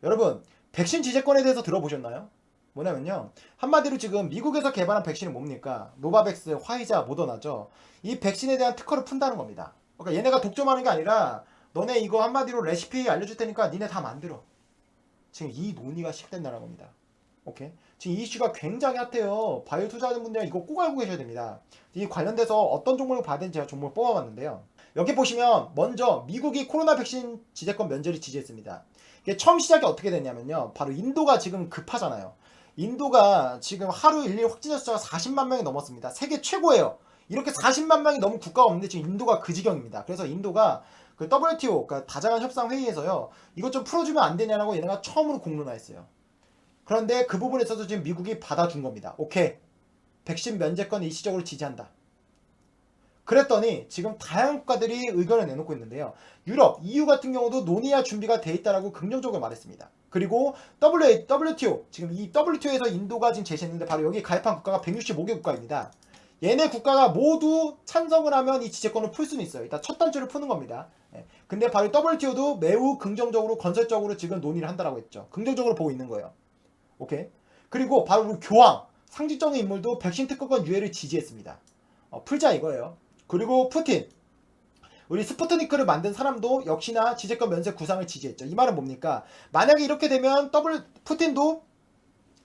여러분, 백신 지재권에 대해서 들어보셨나요? 뭐냐면요. 한마디로 지금 미국에서 개발한 백신이 뭡니까? 노바백스, 화이자, 모더나죠. 이 백신에 대한 특허를 푼다는 겁니다. 그러니까 얘네가 독점하는 게 아니라 너네 이거 한마디로 레시피 알려줄 테니까 니네 다 만들어. 지금 이 논의가 시작된다는 겁니다. 오케이? 지금 이 이슈가 굉장히 핫해요. 바이오 투자하는 분들은 이거 꼭 알고 계셔야 됩니다. 이 관련돼서 어떤 종목을 받은지 제가 종목을 뽑아봤는데요. 여기 보시면 먼저 미국이 코로나 백신 지재권 면제를 지지했습니다. 이게 처음 시작이 어떻게 됐냐면요. 바로 인도가 지금 급하잖아요. 인도가 지금 하루 일일 확진자 숫자가 40만 명이 넘었습니다. 세계 최고예요. 이렇게 40만 명이 넘은 국가가 없는데 지금 인도가 그 지경입니다. 그래서 인도가 그 WTO, 그러니까 다자간 협상 회의에서요. 이것 좀 풀어주면 안 되냐라고 얘네가 처음으로 공론화했어요. 그런데 그 부분에 있어서 지금 미국이 받아준 겁니다. 오케이. 백신 면제권 일시적으로 지지한다. 그랬더니 지금 다양한 국가들이 의견을 내놓고 있는데요. 유럽, EU 같은 경우도 논의할 준비가 돼 있다라고 긍정적으로 말했습니다. 그리고 WTO, 지금 이 WTO에서 인도가 지금 제시했는데 바로 여기 가입한 국가가 165개 국가입니다. 얘네 국가가 모두 찬성을 하면 이 지재권을 풀 수는 있어요. 일단 첫 단추를 푸는 겁니다. 근데 바로 WTO도 매우 긍정적으로 건설적으로 지금 논의를 한다라고 했죠. 긍정적으로 보고 있는 거예요. 오케이. 그리고 바로 우리 교황, 상징적인 인물도 백신 특허권 유예를 지지했습니다. 풀자 이거예요. 그리고 푸틴, 우리 스푸트니크를 만든 사람도 역시나 지재권 면제 구상을 지지했죠. 이 말은 뭡니까? 만약에 이렇게 되면 푸틴도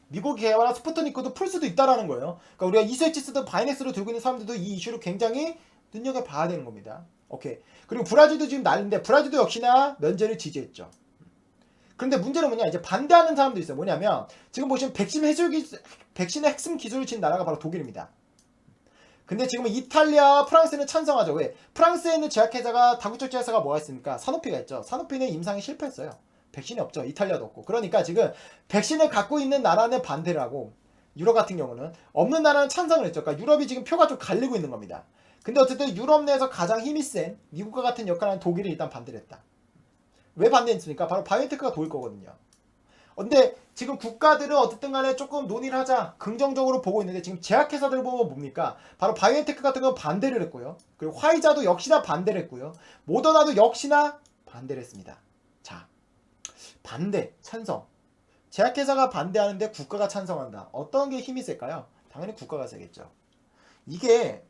미국이 개발한 스푸트니크도 풀 수도 있다라는 거예요. 그러니까 우리가 이스웨치스든 바이넥스를 들고 있는 사람들도 이 이슈를 굉장히 눈여겨봐야 되는 겁니다. 오케이. 그리고 브라질도 지금 난리인데 브라질도 역시나 면제를 지지했죠. 그런데 문제는 뭐냐, 이제 반대하는 사람도 있어요. 뭐냐면 지금 보시면 백신의 핵심 기술을 진 나라가 바로 독일입니다. 근데 지금 이탈리아, 프랑스는 찬성하죠. 왜? 프랑스에 있는 제약회사가 다국적 제약사가 뭐가 있습니까? 사노피가 있죠. 사노피는 임상이 실패했어요. 백신이 없죠. 이탈리아도 없고. 그러니까 지금 백신을 갖고 있는 나라는 반대를 하고 유럽 같은 경우는 없는 나라는 찬성을 했죠. 그러니까 유럽이 지금 표가 좀 갈리고 있는 겁니다. 근데 어쨌든 유럽 내에서 가장 힘이 센 미국과 같은 역할을 하는 독일이 일단 반대를 했다. 왜 반대했습니까? 바로 바이오테크가 도일 거거든요. 근데 지금 국가들은 어쨌든 간에 조금 논의를 하자 긍정적으로 보고 있는데 지금 제약회사들 보면 뭡니까? 바로 바이오테크 같은 건 반대를 했고요. 그리고 화이자도 역시나 반대를 했고요. 모더나도 역시나 반대를 했습니다. 자, 반대, 찬성. 제약회사가 반대하는데 국가가 찬성한다. 어떤 게 힘이 셀까요? 당연히 국가가 세겠죠. 이게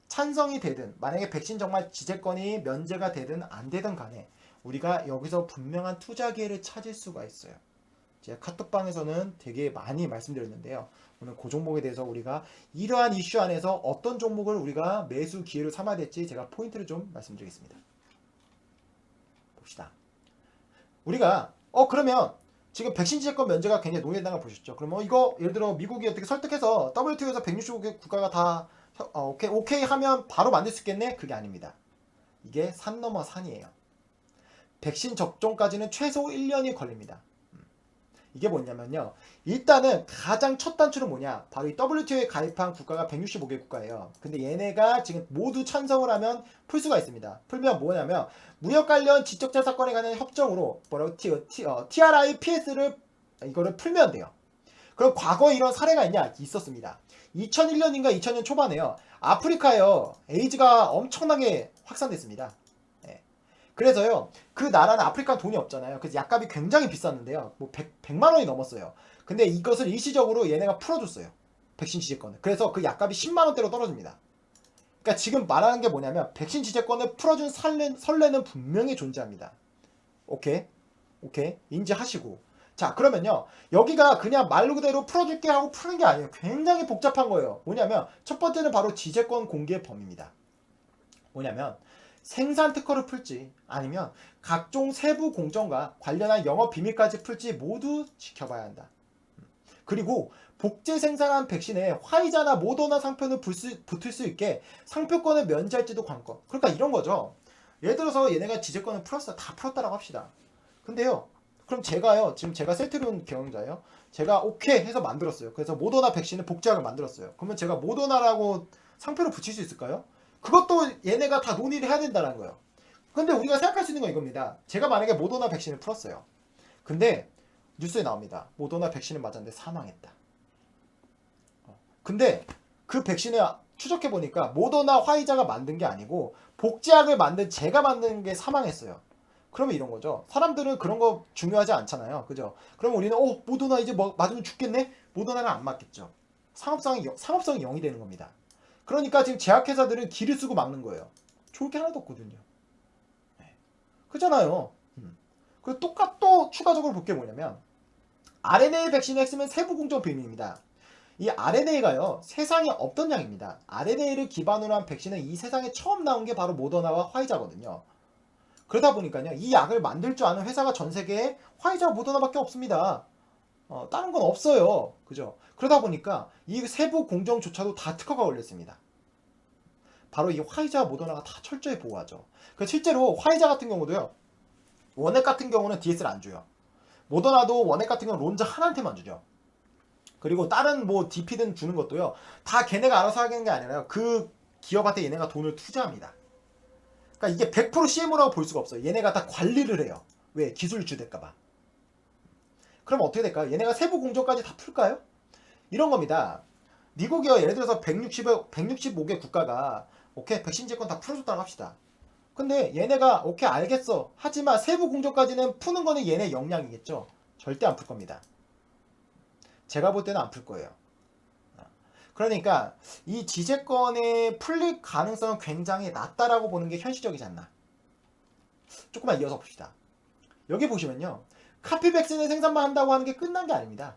찬성이 되든 만약에 백신 정말 지재권이 면제가 되든 안 되든 간에 우리가 여기서 분명한 투자 기회를 찾을 수가 있어요. 제가 카톡방에서는 되게 많이 말씀드렸는데요. 오늘 그 종목에 대해서 우리가 이러한 이슈 안에서 어떤 종목을 우리가 매수 기회로 삼아야 될지 제가 포인트를 좀 말씀드리겠습니다. 봅시다. 우리가 그러면 지금 백신 지재권 면제가 굉장히 논의된다는 걸 보셨죠. 그럼 이거 예를 들어 미국이 어떻게 설득해서 WTO에서 165개 국가가 다 오케이 하면 바로 만들 수 있겠네? 그게 아닙니다. 이게 산 넘어 산이에요. 백신 접종까지는 최소 1년이 걸립니다. 이게 뭐냐면요. 일단은 가장 첫 단추는 뭐냐? 바로 이 WTO에 가입한 국가가 165개 국가예요. 근데 얘네가 지금 모두 찬성을 하면 풀 수가 있습니다. 풀면 뭐냐면 무역 관련 지적자 사건에 관한 협정으로 뭐라고 TRI PS를 이거를 풀면 돼요. 그럼 과거에 이런 사례가 있었습니다. 2001년인가 2000년 초반에요. 아프리카에요. 에이즈가 엄청나게 확산됐습니다. 그래서요, 그 나라는 아프리카 돈이 없잖아요. 그래서 약값이 굉장히 비쌌는데요. 뭐 100만 원이 넘었어요. 근데 이것을 일시적으로 얘네가 풀어줬어요. 백신 지재권을. 그래서 그 약값이 10만 원대로 떨어집니다. 그러니까 지금 말하는 게 뭐냐면 백신 지재권을 풀어준 선례는 분명히 존재합니다. 오케이? 인지하시고. 자, 그러면요. 여기가 그냥 말 그대로 풀어줄게 하고 푸는 게 아니에요. 굉장히 복잡한 거예요. 뭐냐면 첫 번째는 바로 지재권 공개 범위입니다. 뭐냐면 생산 특허를 풀지 아니면 각종 세부 공정과 관련한 영업 비밀까지 풀지 모두 지켜봐야 한다. 그리고 복제 생산한 백신에 화이자나 모더나 상표는 붙을 수 있게 상표권을 면제할지도 관건. 그러니까 이런 거죠. 예를 들어서 얘네가 지재권을 풀었어. 다 풀었다라고 합시다. 근데요. 그럼 지금 제가 셀트리온 경영자예요. 제가 오케이 해서 만들었어요. 그래서 모더나 백신을 복제약을 만들었어요. 그러면 제가 모더나라고 상표를 붙일 수 있을까요? 그것도 얘네가 다 논의를 해야 된다는 거예요. 근데 우리가 생각할 수 있는 건 이겁니다. 제가 만약에 모더나 백신을 풀었어요. 근데 뉴스에 나옵니다. 모더나 백신을 맞았는데 사망했다. 근데 그 백신을 추적해보니까 모더나 화이자가 만든 게 아니고 복제약을 만든 제가 만든 게 사망했어요. 그러면 이런 거죠. 사람들은 그런 거 중요하지 않잖아요. 그죠? 그럼 우리는 모더나 이제 뭐 맞으면 죽겠네? 모더나는 안 맞겠죠. 상업성이 0이 되는 겁니다. 그러니까 지금 제약회사들은 기를 쓰고 막는 거예요. 좋을 게 하나도 없거든요. 네. 그렇잖아요. 그리고 또 추가적으로 볼 게 뭐냐면 RNA 백신의 핵심은 세부 공정 비밀입니다. 이 RNA가요 세상에 없던 양입니다. RNA를 기반으로 한 백신은 이 세상에 처음 나온 게 바로 모더나와 화이자거든요. 그러다 보니까요 이 약을 만들 줄 아는 회사가 전 세계에 화이자와 모더나밖에 없습니다. 다른 건 없어요. 그죠? 그러다 보니까 이 세부 공정조차도 다 특허가 걸렸습니다. 바로 이 화이자와 모더나가 다 철저히 보호하죠. 실제로 화이자 같은 경우도요 원액 같은 경우는 DS를 안 줘요. 모더나도 원액 같은 경우는 론자 하나한테만 주죠. 그리고 다른 뭐 DP든 주는 것도요 다 걔네가 알아서 하는 게 아니라요 그 기업한테 얘네가 돈을 투자합니다. 그러니까 이게 100% CMO라고 볼 수가 없어요. 얘네가 다 관리를 해요. 왜? 기술 유출될까봐. 그럼 어떻게 될까요? 얘네가 세부 공정까지 다 풀까요? 이런 겁니다. 미국이요 예를 들어서 165개 국가가 오케이 백신 제권 다 풀어줬다고 합시다. 근데 얘네가 오케이 알겠어 하지만 세부 공정까지는 푸는 거는 얘네 역량이겠죠. 절대 안 풀 겁니다. 제가 볼 때는 안 풀 거예요. 그러니까 이 지재권의 풀릴 가능성은 굉장히 낮다라고 보는 게 현실적이지 않나. 조금만 이어서 봅시다. 여기 보시면요 카피 백신의 생산만 한다고 하는 게 끝난 게 아닙니다.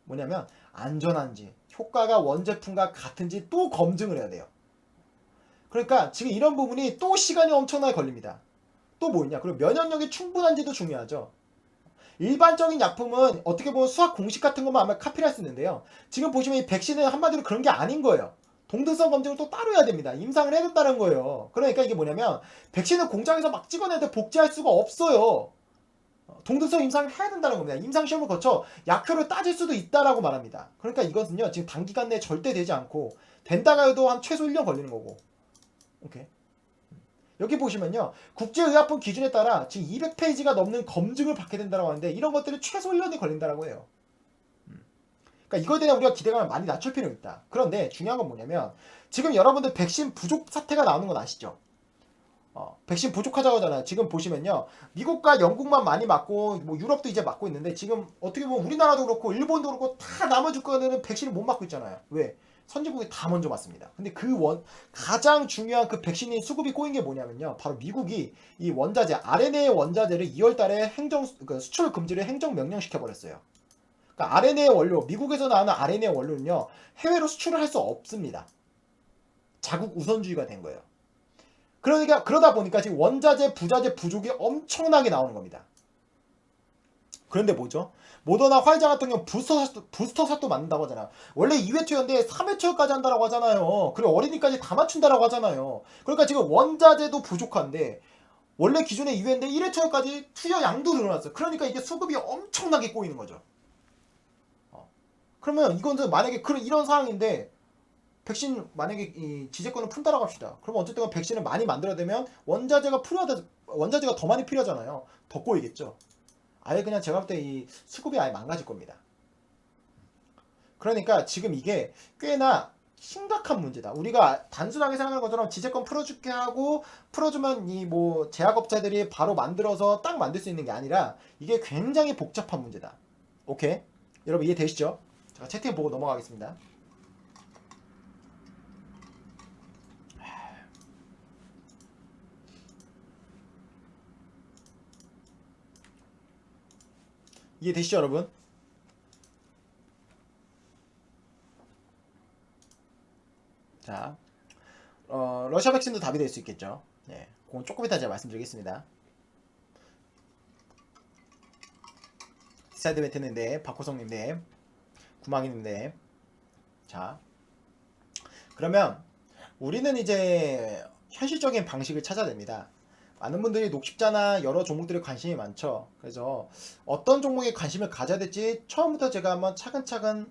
뭐냐면 안전한지 효과가 원제품과 같은지 또 검증을 해야 돼요. 그러니까 지금 이런 부분이 또 시간이 엄청나게 걸립니다. 또 뭐냐? 그리고 면역력이 충분한지도 중요하죠. 일반적인 약품은 어떻게 보면 수학 공식 같은 것만 아마 카피를 할 수 있는데요. 지금 보시면 이 백신은 한마디로 그런 게 아닌 거예요. 동등성 검증을 또 따로 해야 됩니다. 임상을 해야 된다는 거예요. 그러니까 이게 뭐냐면 백신은 공장에서 막 찍어내는데 복제할 수가 없어요. 동등성 임상을 해야 된다는 겁니다. 임상 시험을 거쳐 약효를 따질 수도 있다라고 말합니다. 그러니까 이것은요 지금 단기간 내에 절대 되지 않고 된다가 해도 한 최소 1년 걸리는 거고. 오케이. 여기 보시면요 국제의약품 기준에 따라 지금 200페이지가 넘는 검증을 받게 된다고 하는데 이런 것들이 최소 1년이 걸린다고 해요. 그러니까 이거에 대한 우리가 기대감을 많이 낮출 필요가 있다. 그런데 중요한 건 뭐냐면 지금 여러분들 백신 부족 사태가 나오는 건 아시죠? 백신 부족하다고 하잖아요. 지금 보시면요 미국과 영국만 많이 맞고 뭐 유럽도 이제 맞고 있는데 지금 어떻게 보면 우리나라도 그렇고 일본도 그렇고 다 나머지 국가들은 백신을 못 맞고 있잖아요. 왜? 선진국이 다 먼저 맞습니다. 근데 가장 중요한 그 백신이 수급이 꼬인 게 뭐냐면요. 바로 미국이 이 원자재, RNA 원자재를 2월 달에 수출 금지를 행정명령 시켜버렸어요. 그러니까 RNA 원료, 미국에서 나오는 RNA 원료는요, 해외로 수출을 할 수 없습니다. 자국 우선주의가 된 거예요. 그러니까, 그러다 보니까 지금 원자재, 부자재 부족이 엄청나게 나오는 겁니다. 그런데 뭐죠? 모더나 화이자 같은 경우 부스터샷도 맞는다고 하잖아요. 원래 2회 투여인데 3회 투여까지 한다고 하잖아요. 그리고 어린이까지 다 맞춘다고 하잖아요. 그러니까 지금 원자재도 부족한데 원래 기존의 2회인데 1회 투여까지 투여 양도 늘어났어요. 그러니까 이게 수급이 엄청나게 꼬이는 거죠. 그러면 이건 만약에 이런 상황인데 백신 만약에 이 지재권을 푼다라고 합시다. 그러면 어쨌든 백신을 많이 만들어내면 원자재가 더 많이 필요하잖아요. 더 꼬이겠죠. 아예 그냥 제가 볼 때 이 수급이 아예 망가질 겁니다. 그러니까 지금 이게 꽤나 심각한 문제다. 우리가 단순하게 생각하는 것처럼 지재권 풀어줄게 하고 풀어주면 이 뭐 제약업체들이 바로 만들어서 딱 만들 수 있는 게 아니라 이게 굉장히 복잡한 문제다. 오케이? 여러분 이해되시죠? 제가 채팅 보고 넘어가겠습니다. 이해되시죠 여러분? 자, 러시아 백신도 답이 될 수 있겠죠. 네, 그건 조금 이따 제가 말씀드리겠습니다. 사이드멘트는 네, 박호성님 네, 구망이님 네. 자, 그러면 우리는 이제 현실적인 방식을 찾아야 됩니다. 많은 분들이 녹십자나 여러 종목들에 관심이 많죠. 그래서 어떤 종목에 관심을 가져야 될지 처음부터 제가 한번 차근차근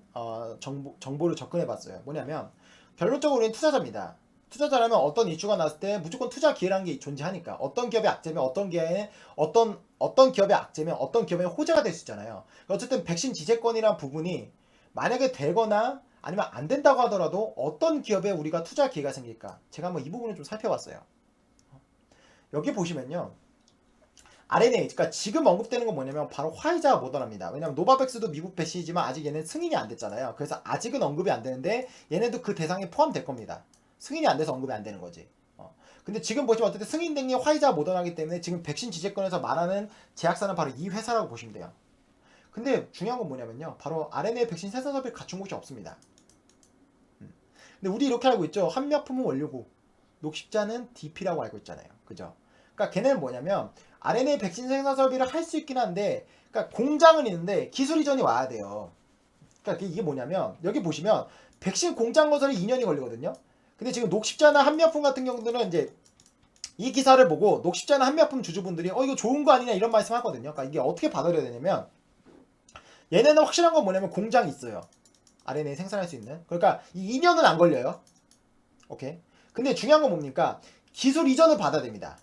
정보를 접근해 봤어요. 뭐냐면 결론적으로 우리는 투자자입니다. 투자자라면 어떤 이슈가 났을 때 무조건 투자 기회라는 게 존재하니까 어떤 기업의 악재면 어떤 기업의 악재면 어떤 기업의 호재가 될 수 있잖아요. 어쨌든 백신 지재권이란 부분이 만약에 되거나 아니면 안 된다고 하더라도 어떤 기업에 우리가 투자 기회가 생길까? 제가 한번 이 부분을 좀 살펴봤어요. 여기 보시면요. RNA, 그러니까 지금 언급되는 건 뭐냐면 바로 화이자와 모더나입니다. 왜냐면 노바백스도 미국 백신이지만 아직 얘는 승인이 안 됐잖아요. 그래서 아직은 언급이 안 되는데 얘네도 그 대상에 포함될 겁니다. 승인이 안 돼서 언급이 안 되는 거지. 근데 지금 보시면 어쨌든 승인된 게 화이자와 모더나이기 때문에 지금 백신 지재권에서 말하는 제약사는 바로 이 회사라고 보시면 돼요. 근데 중요한 건 뭐냐면요. 바로 RNA 백신 생산업을 갖춘 곳이 없습니다. 근데 우리 이렇게 알고 있죠. 한미약품은 원료고 녹십자는 DP라고 알고 있잖아요. 그죠? 그러니까 걔네는 뭐냐면 RNA 백신 생산 설비를 할 수 있긴 한데, 그러니까 공장은 있는데 기술 이전이 와야 돼요. 그러니까 이게 뭐냐면 여기 보시면 백신 공장 건설이 2년이 걸리거든요. 근데 지금 녹십자나 한미약품 같은 경우는 이제 이 기사를 보고 녹십자나 한미약품 주주분들이 이거 좋은 거 아니냐 이런 말씀 하거든요. 그러니까 이게 어떻게 받아들여야 되냐면 얘네는 확실한 건 뭐냐면 공장이 있어요. RNA 생산할 수 있는. 그러니까 이 2년은 안 걸려요. 오케이. 근데 중요한 건 뭡니까? 기술 이전을 받아야 됩니다.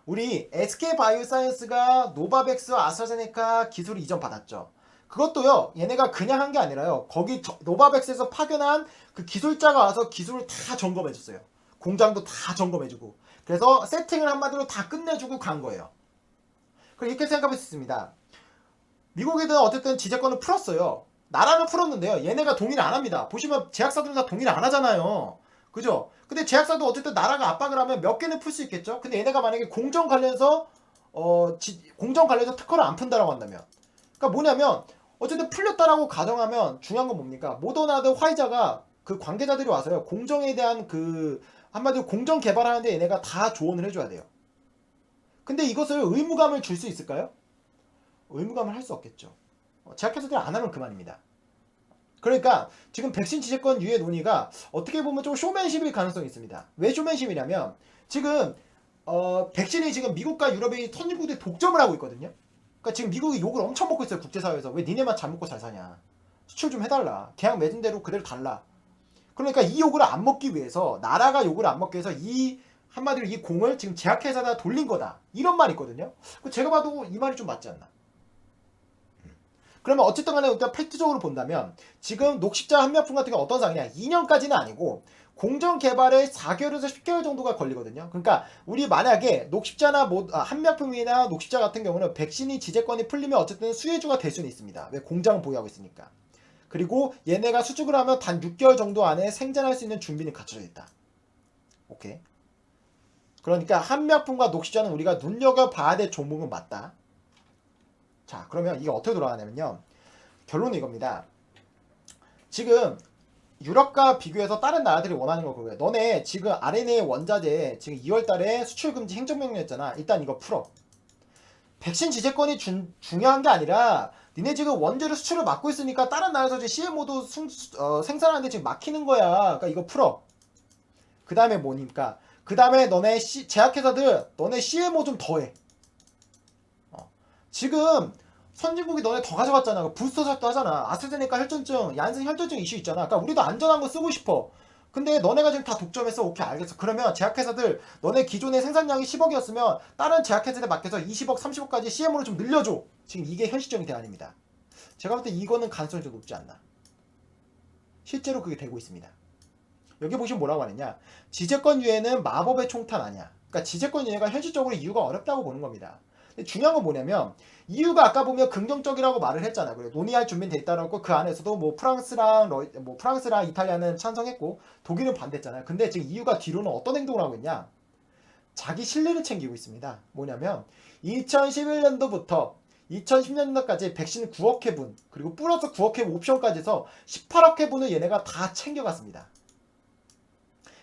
우리 SK바이오사이언스가 노바백스와 아스트라제네카 기술 이전 받았죠. 그것도요, 얘네가 그냥 한 게 아니라요, 거기 노바백스에서 파견한 그 기술자가 와서 기술을 다 점검해줬어요. 공장도 다 점검해주고. 그래서 세팅을 한마디로 다 끝내주고 간 거예요. 그럼 이렇게 생각할 수 있습니다. 미국에는 어쨌든 지재권을 풀었어요. 나라는 풀었는데요, 얘네가 동의를 안 합니다. 보시면 제약사들은 다 동의를 안 하잖아요. 그죠? 근데 제약사도 어쨌든 나라가 압박을 하면 몇 개는 풀 수 있겠죠? 근데 얘네가 만약에 공정 관련해서 공정 관련해서 특허를 안 푼다라고 한다면, 그러니까 뭐냐면 어쨌든 풀렸다라고 가정하면 중요한 건 뭡니까? 모더나든 화이자가 그 관계자들이 와서요, 공정에 대한 그 한마디로 공정 개발하는데 얘네가 다 조언을 해줘야 돼요. 근데 이것을 의무감을 줄 수 있을까요? 의무감을 할 수 없겠죠. 제약회사들이 안 하면 그만입니다. 그러니까 지금 백신 지재권 유예 논의가 어떻게 보면 좀 쇼맨십일 가능성이 있습니다. 왜 쇼맨십이냐면 지금 백신이 지금 미국과 유럽의 선진국들이 독점을 하고 있거든요. 그러니까 지금 미국이 욕을 엄청 먹고 있어요. 국제사회에서. 왜 니네만 잘 먹고 잘 사냐. 수출 좀 해달라. 계약 맺은 대로 그대로 달라. 그러니까 이 욕을 안 먹기 위해서, 나라가 욕을 안 먹기 위해서 이 한마디로 이 공을 지금 제약회사에다 돌린 거다. 이런 말이 있거든요. 제가 봐도 이 말이 좀 맞지 않나. 그러면 어쨌든 간에 일단 팩트적으로 본다면 지금 녹십자 한미약품 같은 게 어떤 상황이냐, 2년까지는 아니고 공정 개발에 4개월에서 10개월 정도가 걸리거든요. 그러니까 우리 만약에 녹십자나 한미약품이나 녹십자 같은 경우는 백신이 지재권이 풀리면 어쨌든 수혜주가 될 수는 있습니다. 왜? 공장을 보유하고 있으니까. 그리고 얘네가 수축을 하면 단 6개월 정도 안에 생산할 수 있는 준비는 갖춰져 있다. 오케이. 그러니까 한미약품과 녹십자는 우리가 눈여겨봐야 될 종목은 맞다. 자, 그러면 이게 어떻게 돌아가냐면요, 결론은 이겁니다. 지금 유럽과 비교해서 다른 나라들이 원하는 거 그거예요. 너네 지금 RNA 원자재 지금 2월달에 수출금지 행정명령 했잖아. 일단 이거 풀어. 백신 지재권이 중요한 게 아니라 니네 지금 원재료 수출을 막고 있으니까 다른 나라에서 이제 CMO도 생산하는데 지금 막히는 거야. 그러니까 이거 풀어. 그 다음에 뭐니까, 그 다음에 너네 제약회사들 너네 CMO 좀 더해. 지금 선진국이 너네 더 가져갔잖아. 부스터샷도 하잖아. 아스트라제네카 혈전증, 얀센 혈전증 이슈 있잖아. 그러니까 우리도 안전한 거 쓰고 싶어. 근데 너네가 지금 다 독점했어. 오케이, 알겠어. 그러면 제약회사들 너네 기존의 생산량이 10억이었으면 다른 제약회사에 맡겨서 20억, 30억까지 CM으로 좀 늘려줘. 지금 이게 현실적인 대안입니다. 제가 볼 때 이거는 가능성이 좀 높지 않나. 실제로 그게 되고 있습니다. 여기 보시면 뭐라고 하느냐, 지재권 유예는 마법의 총탄 아니야. 그러니까 지재권 유예가 현실적으로 이유가 어렵다고 보는 겁니다. 근데 중요한 건 뭐냐면, 이유가 아까 보면 긍정적이라고 말을 했잖아. 그래, 논의할 준비는 돼 있다라고. 그 안에서도 뭐 프랑스랑 이탈리아는 찬성했고 독일은 반대했잖아요. 근데 지금 이유가 뒤로는 어떤 행동을 하고 있냐, 자기 신뢰를 챙기고 있습니다. 뭐냐면 2011년도부터 2010년도까지 백신 9억 회분, 그리고 플러스 9억 회분 옵션까지 해서 18억 회분을 얘네가 다 챙겨갔습니다.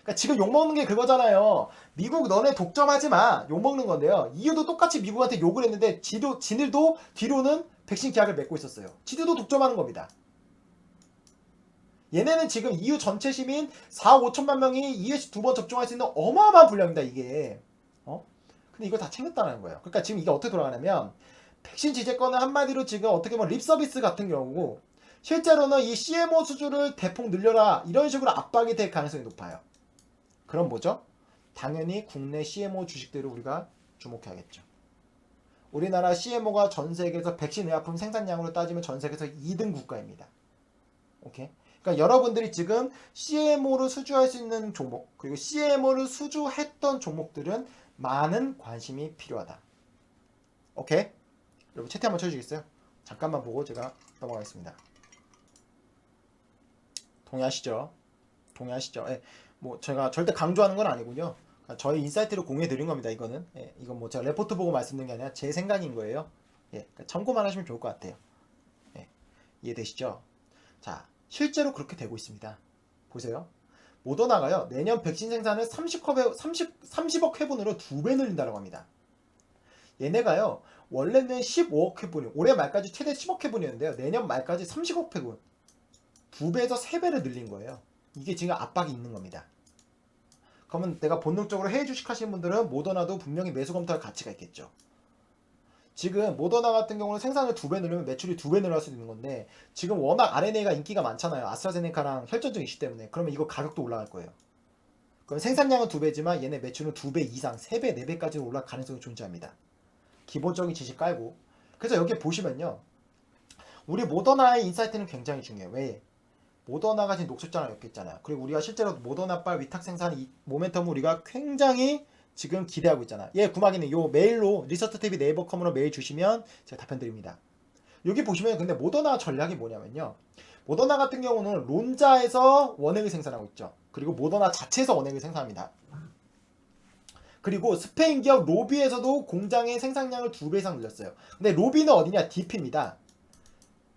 그러니까 지금 욕먹는 게 그거잖아요. 미국 너네 독점하지 마. 욕먹는 건데요. EU도 똑같이 미국한테 욕을 했는데 지들도 뒤로는 백신 계약을 맺고 있었어요. 지들도 독점하는 겁니다. 얘네는 지금 EU 전체 시민 4억 5천만 명이 EUC 2번 접종할 수 있는 어마어마한 분량입니다. 이게. 근데 이걸 다 챙겼다는 거예요. 그러니까 지금 이게 어떻게 돌아가냐면, 백신 지재권은 한마디로 지금 어떻게 보면 립서비스 같은 경우고, 실제로는 이 CMO 수주를 대폭 늘려라 이런 식으로 압박이 될 가능성이 높아요. 그럼 뭐죠? 당연히 국내 CMO 주식들을 우리가 주목해야겠죠. 우리나라 CMO가 전 세계에서 백신 의약품 생산량으로 따지면 전 세계에서 2등 국가입니다. 오케이? 그러니까 여러분들이 지금 CMO를 수주할 수 있는 종목, 그리고 CMO를 수주했던 종목들은 많은 관심이 필요하다. 오케이? 여러분 채팅 한번 쳐주시겠어요? 잠깐만 보고 제가 넘어가겠습니다. 동의하시죠? 동의하시죠? 예. 뭐 제가 절대 강조하는 건 아니군요. 저희 인사이트를 공유해 드린 겁니다. 이거는 이건 뭐 제가 레포트 보고 말씀드린 게 아니라 제 생각인 거예요. 그러니까 참고만 하시면 좋을 것 같아요. 이해되시죠? 자, 실제로 그렇게 되고 있습니다. 보세요. 모더나가요, 내년 백신 생산을 30억 회분으로 2배 늘린다고 합니다. 얘네가요, 원래는 15억 회분, 올해 말까지 최대 10억 회분이었는데요, 내년 말까지 30억 회분, 2배에서 3배를 늘린 거예요. 이게 지금 압박이 있는 겁니다. 그러면 내가 본능적으로 해외 주식 하시는 분들은 모더나도 분명히 매수 검토할 가치가 있겠죠. 지금 모더나 같은 경우는 생산을 2배 늘리면 매출이 2배 늘어날 수 있는 건데, 지금 워낙 RNA가 인기가 많잖아요. 아스트라제네카랑 혈전증 이슈 때문에. 그러면 이거 가격도 올라갈 거예요. 그럼 생산량은 2배지만 얘네 매출은 2배 이상, 3배, 4배까지 올라갈 가능성이 존재합니다. 기본적인 지식 깔고. 그래서 여기 보시면요, 우리 모더나의 인사이트는 굉장히 중요해요. 왜? 모더나가 지금 녹색자랑 엮여 있잖아요. 그리고 우리가 실제로 모더나빨 위탁 생산 이 모멘텀을 우리가 굉장히 지금 기대하고 있잖아. 구마기는 요 메일로 리서트TV 네이버 컴으로 메일 주시면 제가 답변 드립니다. 여기 보시면 근데 모더나 전략이 뭐냐면요, 모더나 같은 경우는 론자에서 원액을 생산하고 있죠. 그리고 모더나 자체에서 원액을 생산합니다. 그리고 스페인 기업 로비에서도 공장의 생산량을 2배 이상 늘렸어요. 근데 로비는 어디냐? DP입니다.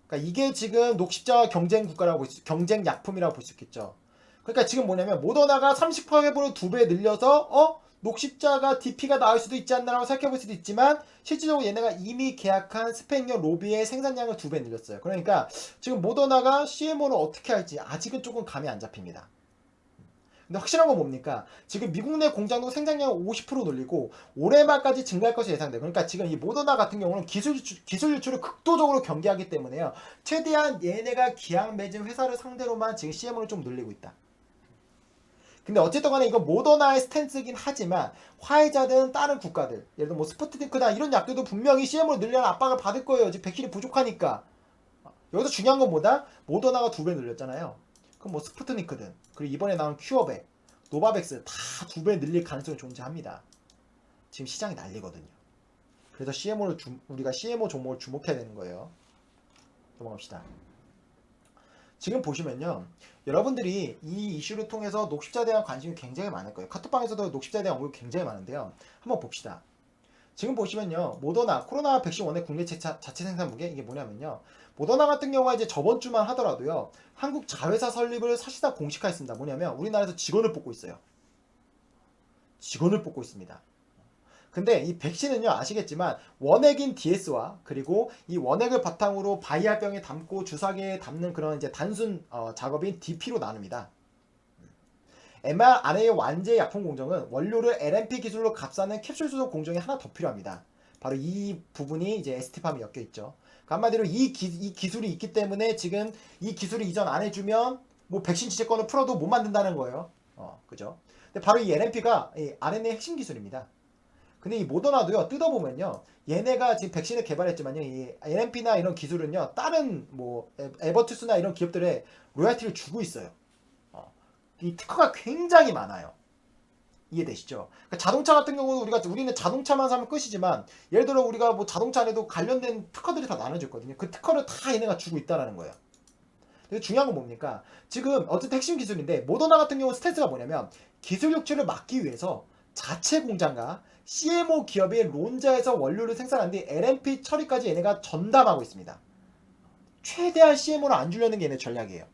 그러니까 이게 지금 녹십자와 경쟁 국가라고 경쟁 약품이라고 볼 수 있겠죠. 그러니까 지금 뭐냐면 모더나가 30%로 2배 늘려서 녹십자가 DP가 나올 수도 있지 않나라고 생각해 볼 수도 있지만, 실질적으로 얘네가 이미 계약한 스페인형 로비의 생산량을 2배 늘렸어요. 그러니까 지금 모더나가 CMO를 어떻게 할지 아직은 조금 감이 안 잡힙니다. 근데 확실한 건 뭡니까? 지금 미국 내 공장도 생산량을 50% 늘리고 올해 말까지 증가할 것이 예상돼요. 그러니까 지금 이 모더나 같은 경우는 기술 유출을 극도적으로 경계하기 때문에요, 최대한 얘네가 기약 맺은 회사를 상대로만 지금 CMO를 좀 늘리고 있다. 근데 어쨌든 간에 이건 모더나의 스탠스긴 하지만 화이자든 다른 국가들, 예를 들어 뭐 스푸트니크나 이런 약들도 분명히 CMO를 늘리는 압박을 받을 거예요. 지금 백신이 부족하니까. 여기서 중요한 건 뭐다? 모더나가 2배 늘렸잖아요. 그럼 뭐 스푸트니크든, 그리고 이번에 나온 큐어백, 노바백스 다 2배 늘릴 가능성이 존재합니다. 지금 시장이 난리거든요. 그래서 우리가 CMO 종목을 주목해야 되는 거예요. 넘어갑시다. 지금 보시면요, 여러분들이 이 이슈를 통해서 녹십자에 대한 관심이 굉장히 많을 거예요. 카톡방에서도 녹십자에 대한 언급이 굉장히 많은데요, 한번 봅시다. 지금 보시면요, 모더나 코로나 백신 원액 국내 자체 생산국에 이게 뭐냐면요, 모더나 같은 경우가 이제 저번 주만 하더라도요, 한국 자회사 설립을 사실상 공식화했습니다. 뭐냐면 우리나라에서 직원을 뽑고 있어요. 직원을 뽑고 있습니다. 근데 이 백신은요, 아시겠지만 원액인 DS와 그리고 이 원액을 바탕으로 바이알병에 담고 주사기에 담는 그런 이제 단순 작업인 DP로 나눕니다. mRNA 완제 약품 공정은 원료를 LNP 기술로 값싸는 캡슐 수속 공정이 하나 더 필요합니다. 바로 이 부분이 이제 ST팜이 엮여 있죠. 그러니까 한마디로 이 기술이 있기 때문에 지금 이 기술을 이전 안 해주면 뭐 백신 지재권을 풀어도 못 만든다는 거예요. 그죠? 근데 바로 이 LNP가 이 RNA 핵심 기술입니다. 근데 이 모더나도요, 뜯어보면요, 얘네가 지금 백신을 개발했지만요, 이 LNP나 이런 기술은요, 다른 뭐 에버투스나 이런 기업들의 로열티를 주고 있어요. 이 특허가 굉장히 많아요. 이해되시죠? 그러니까 자동차 같은 경우는 우리는 자동차만 사면 끝이지만, 예를 들어 우리가 뭐 자동차 안에도 관련된 특허들이 다 나눠져 있거든요. 그 특허를 다 얘네가 주고 있다라는 거예요. 근데 중요한 건 뭡니까? 지금 어쨌든 핵심 기술인데, 모더나 같은 경우 스탠스가 뭐냐면 기술 유출을 막기 위해서 자체 공장과 CMO 기업의 론자에서 원료를 생산한 뒤 LNP 처리까지 얘네가 전담하고 있습니다. 최대한 CMO를 안 주려는 게 얘네 전략이에요.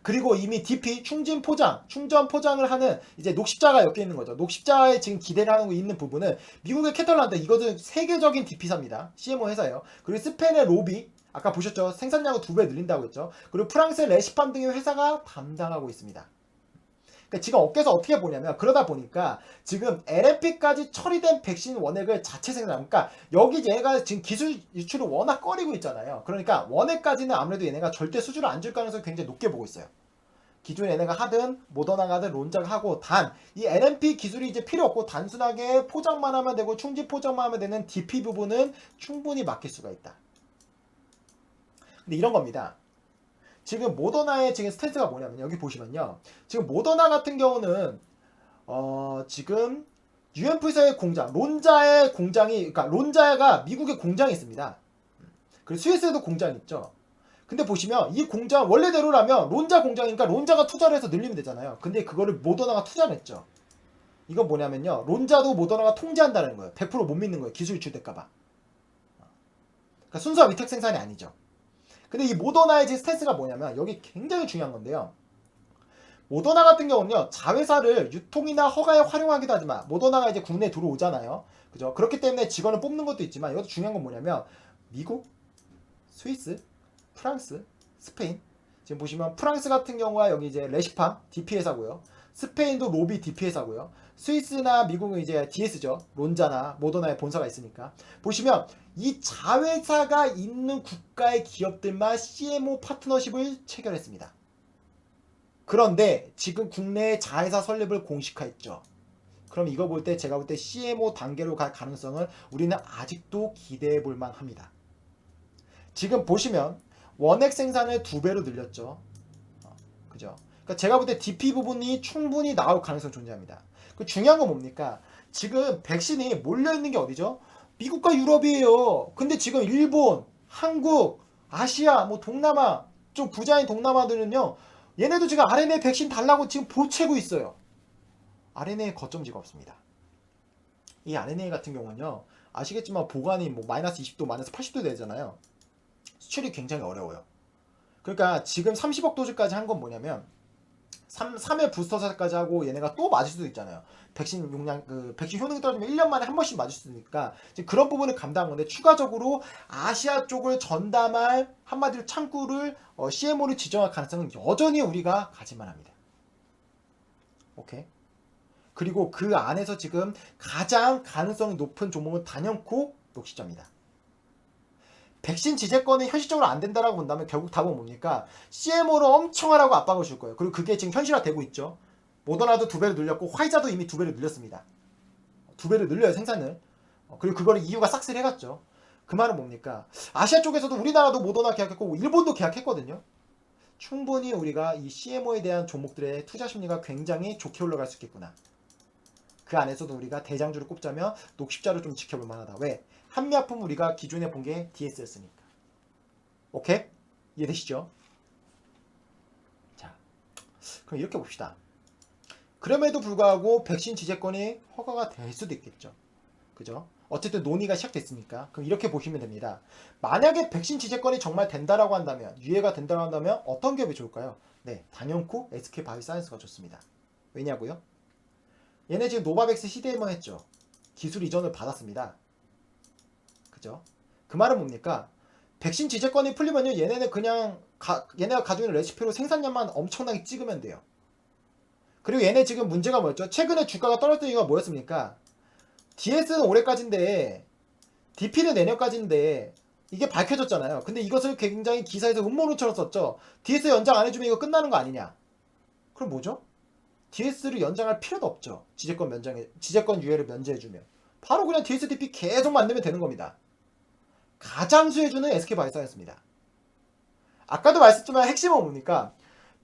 그리고 이미 DP 충전 포장을 하는 이제 녹십자가 엮여 있는 거죠. 녹십자에 지금 기대를 하고 있는 부분은 미국의 캐털란트, 이것은 세계적인 DP사입니다. CMO 회사예요. 그리고 스페인의 로비, 아까 보셨죠? 생산량을 2배 늘린다고 했죠. 그리고 프랑스의 레시팜 등의 회사가 담당하고 있습니다. 그러니까 지금 업계에서 어떻게 보냐면, 그러다 보니까 지금 LNP까지 처리된 백신 원액을 자체 생산, 그러니까 여기 얘가 지금 기술 유출을 워낙 꺼리고 있잖아요. 그러니까 원액까지는 아무래도 얘네가 절대 수주를 안 줄 가능성이 굉장히 높게 보고 있어요. 기존에 얘네가 하든 모더나가 하든 론자가 하고, 단 이 LNP 기술이 이제 필요 없고 단순하게 포장만 하면 되고 충지 포장만 하면 되는 DP 부분은 충분히 맡길 수가 있다. 근데 이런 겁니다. 지금 모더나의 지금 스탠스가 뭐냐면, 여기 보시면요, 지금 모더나 같은 경우는 지금 UMV에서의 공장, 론자의 공장이, 그러니까 론자가 미국에 공장이 있습니다. 그리고 스위스에도 공장이 있죠. 근데 보시면 이 공장 원래대로라면 론자 공장이니까 론자가 투자를 해서 늘리면 되잖아요. 근데 그거를 모더나가 투자를 했죠. 이건 뭐냐면요, 론자도 모더나가 통제한다는 거예요. 100% 못 믿는 거예요. 기술 유출될까봐. 그러니까 순수한 위탁 생산이 아니죠. 근데 이 모더나의 스탠스가 뭐냐면 여기 굉장히 중요한 건데요. 모더나 같은 경우는요, 자회사를 유통이나 허가에 활용하기도 하지만 모더나가 이제 국내에 들어오잖아요. 그죠? 그렇기 때문에 직원을 뽑는 것도 있지만 이것도 중요한 건 뭐냐면 미국, 스위스, 프랑스, 스페인. 지금 보시면 프랑스 같은 경우가 여기 이제 레시팜 DP 회사고요. 스페인도 로비 DP 회사고요. 스위스나 미국은 이제 DS죠. 론자나 모더나의 본사가 있으니까. 보시면 이 자회사가 있는 국가의 기업들만 CMO 파트너십을 체결했습니다. 그런데 지금 국내에 자회사 설립을 공식화했죠. 그럼 이거 볼 때 제가 볼 때 CMO 단계로 갈 가능성을 우리는 아직도 기대해 볼 만합니다. 지금 보시면 원액 생산을 2배로 늘렸죠. 그죠? 그러니까 제가 볼 때 DP 부분이 충분히 나올 가능성이 존재합니다. 그 중요한 건 뭡니까? 지금 백신이 몰려있는 게 어디죠? 미국과 유럽이에요. 근데 지금 일본, 한국, 아시아, 뭐 동남아, 좀 부자인 동남아들은요, 얘네도 지금 RNA 백신 달라고 지금 보채고 있어요. RNA에 거점지가 없습니다. 이 RNA 같은 경우는요, 아시겠지만 보관이 뭐 마이너스 20도, 마이너스 80도 되잖아요. 수출이 굉장히 어려워요. 그러니까 지금 30억 도즈까지 한 건 뭐냐면 3회 부스터샷까지 하고 얘네가 또 맞을 수도 있잖아요. 백신 용량, 백신 효능이 떨어지면 1년 만에 한 번씩 맞을 수 있으니까 지금 그런 부분을 감당한 건데, 추가적으로 아시아 쪽을 전담할 한마디로 창구를 CMO를 지정할 가능성은 여전히 우리가 가질만 합니다. 오케이. 그리고 그 안에서 지금 가장 가능성이 높은 종목은 단연코 녹시자입니다. 백신 지재권이 현실적으로 안 된다라고 본다면 결국 답은 뭡니까? CMO를 엄청 하라고 압박을 줄 거예요. 그리고 그게 지금 현실화되고 있죠. 모더나도 2배를 늘렸고 화이자도 이미 2배를 늘렸습니다. 2배를 늘려요, 생산을. 그리고 그거를 EU가 싹쓸이 해갔죠. 그 말은 뭡니까? 아시아 쪽에서도 우리나라도 모더나 계약했고 일본도 계약했거든요. 충분히 우리가 이 CMO에 대한 종목들의 투자 심리가 굉장히 좋게 올라갈 수 있겠구나. 그 안에서도 우리가 대장주를 꼽자면 녹십자를 좀 지켜볼 만하다. 왜? 한미약품 우리가 기존에 본 게 DS였으니까. 오케이? 이해되시죠? 자, 그럼 이렇게 봅시다. 그럼에도 불구하고 백신 지재권이 허가가 될 수도 있겠죠. 그죠? 어쨌든 논의가 시작됐으니까. 그럼 이렇게 보시면 됩니다. 만약에 백신 지재권이 정말 된다라고 한다면, 유예가 된다고 한다면 어떤 기업이 좋을까요? 네, 단연코 SK바이오사이언스가 좋습니다. 왜냐고요? 얘네 지금 노바백스 CDMO 했죠. 기술 이전을 받았습니다. 그죠? 그 말은 뭡니까? 백신 지재권이 풀리면요, 얘네는 그냥 얘네가 가지고 있는 레시피로 생산량만 엄청나게 찍으면 돼요. 그리고 얘네 지금 문제가 뭐였죠? 최근에 주가가 떨어졌던 이유가 뭐였습니까? DS는 올해까지인데 DP는 내년까지인데 이게 밝혀졌잖아요. 근데 이것을 굉장히 기사에서 음모론처럼 썼죠. DS 연장 안 해주면 이거 끝나는 거 아니냐? 그럼 뭐죠? DS를 연장할 필요도 없죠. 지재권 유예를 면제해주면 바로 그냥 DS DP 계속 만들면 되는 겁니다. 가장수해주는 SK바이오사이언스입니다. 아까도 말씀드렸지만 핵심은 뭡니까?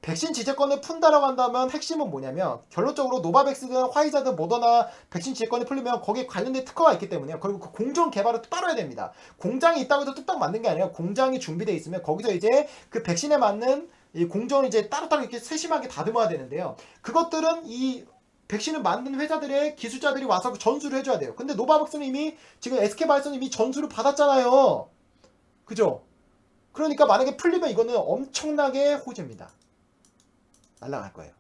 백신 지재권을 푼다라고 한다면 핵심은 뭐냐면 결론적으로 노바백스든 화이자든 모더나 백신 지재권이 풀리면 거기에 관련된 특허가 있기 때문에, 그리고 그 공정 개발을 따로 해야 됩니다. 공장이 있다고 해서 뚝딱 만든 게 아니라 공장이 준비되어 있으면 거기서 이제 그 백신에 맞는 이 공정을 이제 따로따로 이렇게 세심하게 다듬어야 되는데요. 그것들은 이 백신을 만든 회사들의 기술자들이 와서 전수를 해줘야 돼요. 근데 노바백스는 이미 지금 SK바이오는 이미 전수를 받았잖아요. 그죠? 그러니까 만약에 풀리면 이거는 엄청나게 호재입니다. 날라갈 거예요.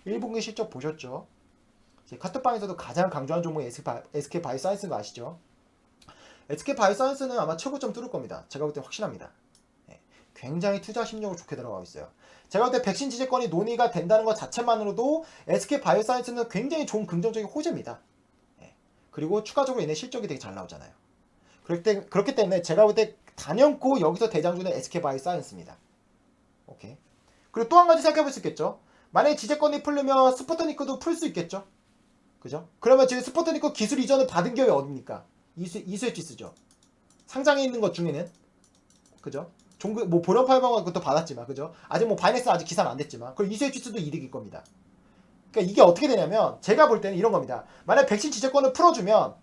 1분기 실적 보셨죠? 카톡방에서도 가장 강조한 종목이 SK바이오사이언스인 거 아시죠? SK바이오사이언스는 아마 최고점 뚫을 겁니다. 제가 볼 때 확신합니다. 굉장히 투자 심리적으로 좋게 들어가고 있어요. 제가 볼 때 백신 지재권이 논의가 된다는 것 자체만으로도 SK바이오사이언스는 굉장히 좋은 긍정적인 호재입니다. 그리고 추가적으로 얘네 실적이 되게 잘 나오잖아요. 그렇기 때문에 제가 볼 때 단연코 여기서 대장주는 SK바이오사이언스입니다. 오케이. 그리고 또 한 가지 생각해 볼 수 있겠죠. 만약에 지재권이 풀리면 스푸트니크도 풀 수 있겠죠. 그죠? 그러면 지금 스푸트니크 기술 이전을 받은 기업이 어딥니까? 이스웨치스죠. 상장해 있는 것 중에는. 그죠? 뭐 보련팔방은 그것도 받았지만, 그죠? 아직 뭐 바이넥스는 아직 기사는 안 됐지만, 그리고 이스웨치스도 이득일 겁니다. 그러니까 이게 어떻게 되냐면 제가 볼 때는 이런 겁니다. 만약 백신 지재권을 풀어주면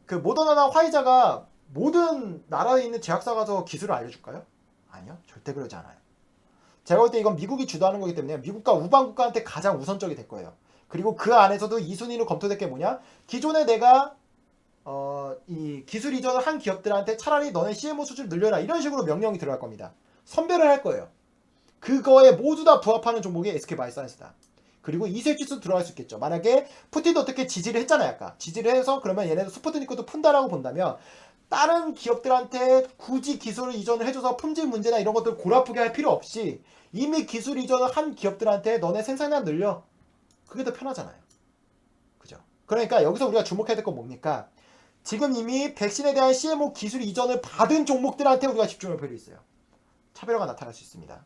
그 모더나나 화이자가 모든 나라에 있는 제약사 가서 기술을 알려줄까요? 아니요, 절대 그러지 않아요. 제가 볼 때 이건 미국이 주도하는 거기 때문에 미국과 우방 국가한테 가장 우선적이 될 거예요. 그리고 그 안에서도 2순위로 검토될 게 뭐냐? 기존에 내가 이 기술 이전을 한 기업들한테 차라리 너네 CMO 수준을 늘려라 이런 식으로 명령이 들어갈 겁니다. 선별을 할 거예요. 그거에 모두 다 부합하는 종목이 SK바이오사이언스다. 그리고 이색지수 들어갈 수 있겠죠. 만약에 푸틴도 어떻게 지지를 했잖아요. 아까 지지를 해서 그러면 얘네도 스푸트니크도 푼다라고 본다면 다른 기업들한테 굳이 기술을 이전을 해줘서 품질 문제나 이런 것들 골아프게 할 필요 없이 이미 기술 이전을 한 기업들한테 너네 생산량 늘려. 그게 더 편하잖아요. 그죠? 그러니까 여기서 우리가 주목해야 될 건 뭡니까? 지금 이미 백신에 대한 CMO 기술 이전을 받은 종목들한테 우리가 집중할 필요 있어요. 차별화가 나타날 수 있습니다.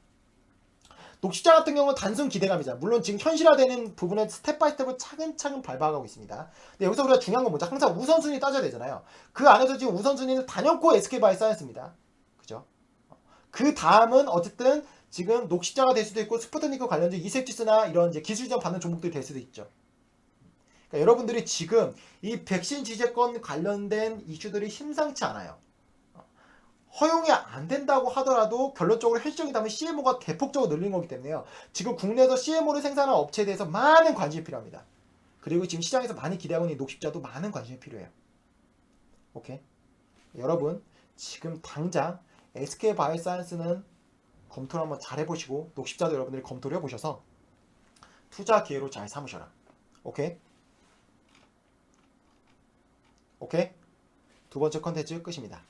녹십자 같은 경우는 단순 기대감이잖아. 물론 지금 현실화되는 부분은 스텝 바이 스텝을 차근차근 밟아가고 있습니다. 근데 여기서 우리가 중요한 건 뭐죠? 항상 우선순위 따져야 되잖아요. 그 안에서 지금 우선순위는 단연코 SK바이오사이언스입니다. 그죠? 그 다음은 어쨌든 지금 녹십자가 될 수도 있고 스푸트니크 관련된 이색지스나 이런 이제 기술적 받는 종목들이 될 수도 있죠. 그러니까 여러분들이 지금 이 백신 지재권 관련된 이슈들이 심상치 않아요. 허용이 안 된다고 하더라도 결론적으로 현실적인 다음에 CMO가 대폭적으로 늘린 거기 때문에요. 지금 국내에서 CMO를 생산하는 업체에 대해서 많은 관심이 필요합니다. 그리고 지금 시장에서 많이 기대하고 있는 녹십자도 많은 관심이 필요해요. 오케이? 여러분 지금 당장 SK바이오사이언스는 검토를 한번 잘 해보시고 녹십자도 여러분들이 검토를 해보셔서 투자 기회로 잘 삼으셔라. 오케이? 오케이? 두 번째 컨텐츠 끝입니다.